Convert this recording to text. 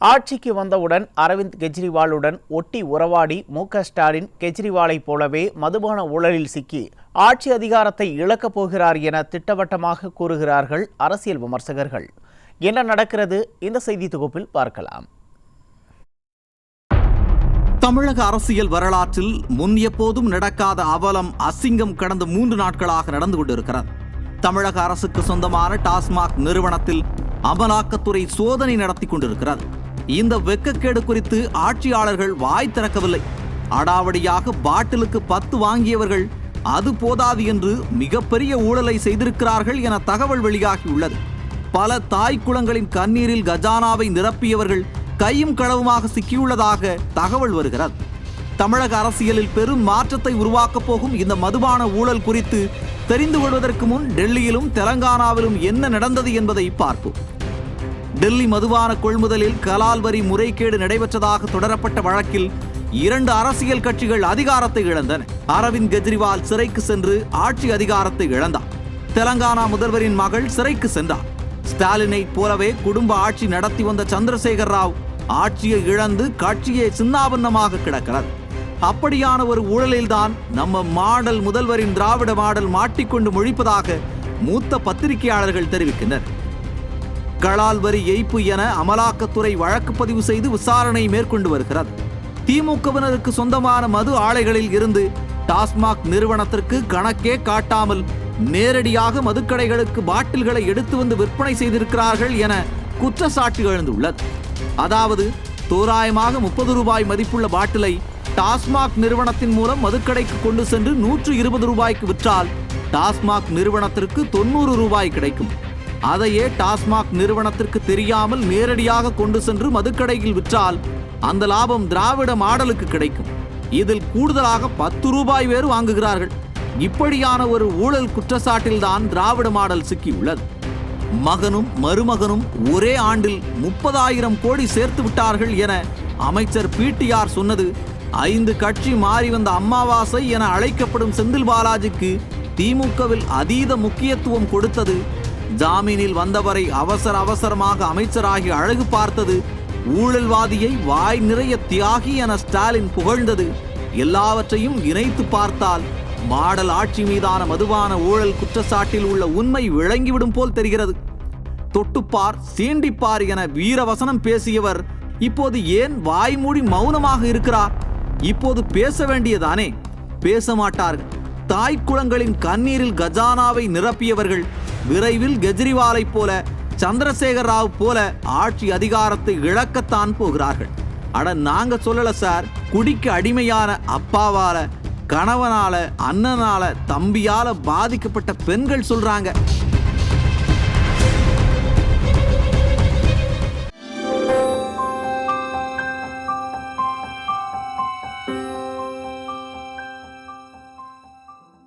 ஆட்சிக்கு வந்தவுடன் அரவிந்த் கெஜ்ரிவாலுடன் ஒட்டி உறவாடி ஸ்டாலின் கெஜ்ரிவாலைப் போலவே மதுபான ஊழலில் சிக்கி ஆட்சி அதிகாரத்தை இழக்கப் போகிறார் என திட்டவட்டமாக கூறுகிறார்கள் அரசியல் விமர்சகர்கள். என்ன நடக்கிறது? இந்த செய்தி தொகுப்பில் பார்க்கலாம். தமிழக அரசியல் வரலாற்றில் முன் எப்போதும் நடக்காத அவலம், அசிங்கம் கடந்த 3 நாட்களாக நடந்து கொண்டிருக்கிறது. தமிழக அரசுக்கு சொந்தமான டாஸ்மாக் நிறுவனத்தில் அமலாக்கத்துறை சோதனை நடத்தி கொண்டிருக்கிறது. இந்த வெட்கக்கேடு குறித்து ஆட்சியாளர்கள் வாய் திறக்கவில்லை. அடாவடியாக பாட்டிலுக்கு 10 வாங்கியவர்கள் அது போதாது என்று மிகப்பெரிய ஊழலை செய்திருக்கிறார்கள் என தகவல் வெளியாகியுள்ளது. பல தாய் குளங்களின் கண்ணீரில் கஜானாவை நிரப்பியவர்கள் கையும் களவுமாக சிக்கியுள்ளதாக தகவல் வருகிறது. தமிழக அரசியலில் பெரும் மாற்றத்தை உருவாக்கப் போகும் இந்த மதுபான ஊழல் குறித்து தெரிந்து கொள்வதற்கு முன் டெல்லியிலும் தெலங்கானாவிலும் என்ன நடந்தது என்பதை பார்ப்போம். டெல்லி மதுபான கொள்முதலில் கலால் வரி முறைகேடு நடைபெற்றதாக தொடரப்பட்ட வழக்கில் 2 அரசியல் கட்சிகள் அதிகாரத்தை இழந்தன. அரவிந்த் கெஜ்ரிவால் சிறைக்கு சென்று ஆட்சி அதிகாரத்தை இழந்தார். தெலங்கானா முதல்வரின் மகள் சிறைக்கு சென்றார். ஸ்டாலினை போலவே குடும்ப ஆட்சி நடத்தி வந்த சந்திரசேகர் ராவ் ஆட்சியை இழந்து கட்சியை சின்னாபன்னமாக கிடக்கிறது. அப்படியான ஒரு ஊழலில்தான் நம்ம மாடல் முதல்வரின் திராவிட மாடல் மாட்டிக்கொண்டு முழிப்பதாக மூத்த பத்திரிகையாளர்கள் தெரிவிக்கின்றனர். கலால் வரி ஏய்ப்பு என அமலாக்கத்துறை வழக்கு பதிவு செய்து விசாரணை மேற்கொண்டு வருகிறது. திமுகவினருக்கு சொந்தமான மது ஆலைகளில் இருந்து டாஸ்மாக் நிறுவனத்திற்கு கணக்கே காட்டாமல் நேரடியாக மதுக்கடைகளுக்கு பாட்டில்களை எடுத்து வந்து விற்பனை செய்திருக்கிறார்கள் என குற்றச்சாட்டு எழுந்துள்ளது. அதாவது தோராயமாக 30 ரூபாய் மதிப்புள்ள பாட்டிலை டாஸ்மாக் நிறுவனத்தின் மூலம் மதுக்கடைக்கு கொண்டு சென்று 120 ரூபாய்க்கு விற்றால் டாஸ்மாக் நிறுவனத்திற்கு 90 ரூபாய் கிடைக்கும். அதையே டாஸ்மாக் நிறுவனத்திற்கு தெரியாமல் நேரடியாக கொண்டு சென்று மதுக்கடையில் விற்றால் அந்த லாபம் திராவிட மாடலுக்கு கிடைக்கும். இதில் கூடுதலாக 10 ரூபாய் வேறு வாங்குகிறார்கள். இப்படியான ஒரு ஊழல் குற்றச்சாட்டில்தான் திராவிட மாடல் சிக்கியுள்ளது. மகனும் மருமகனும் ஒரே ஆண்டில் 30,000 கோடி சேர்த்து விட்டார்கள் என அமைச்சர் பிடிஆர் சொன்னது 5 கட்சி மாறி வந்த அம்மாவாசை என அழைக்கப்படும் செந்தில் பாலாஜிக்கு திமுகவில் அதீத முக்கியத்துவம் கொடுத்தது, ஜாமீனில் வந்தவரை அவசரமாக அமைச்சராகி அழகு பார்த்தது, ஊழல்வாதியை வாய் நிறைய தியாகி என ஸ்டாலின் புகழ்ந்தது, எல்லாவற்றையும் இணைத்து பார்த்தால் மாடல் ஆட்சி மீதான மதுபான ஊழல் குற்றச்சாட்டில் உள்ள உண்மை விளங்கிவிடும் போல் தெரிகிறது. தொட்டுப்பார் சீண்டிப்பார் என வீரவசனம் பேசியவர் இப்போது ஏன் வாய்மூடி மௌனமாக இருக்கிறார்? இப்போது பேச வேண்டியதானே? பேச மாட்டார்கள். தாய்க்குளங்களின் கண்ணீரில் கஜானாவை நிரப்பியவர்கள் விரைவில் கெஜ்ரிவாலை போல, சந்திரசேகர் ராவ் போல ஆட்சி அதிகாரத்தை இழக்கத்தான் போகிறார்கள். அட நாங்க சொல்லல சார், குடிக்கு அடிமையான அப்பாவால, கணவனால, அண்ணனால, தம்பியால பாதிக்கப்பட்ட பெண்கள் சொல்றாங்க.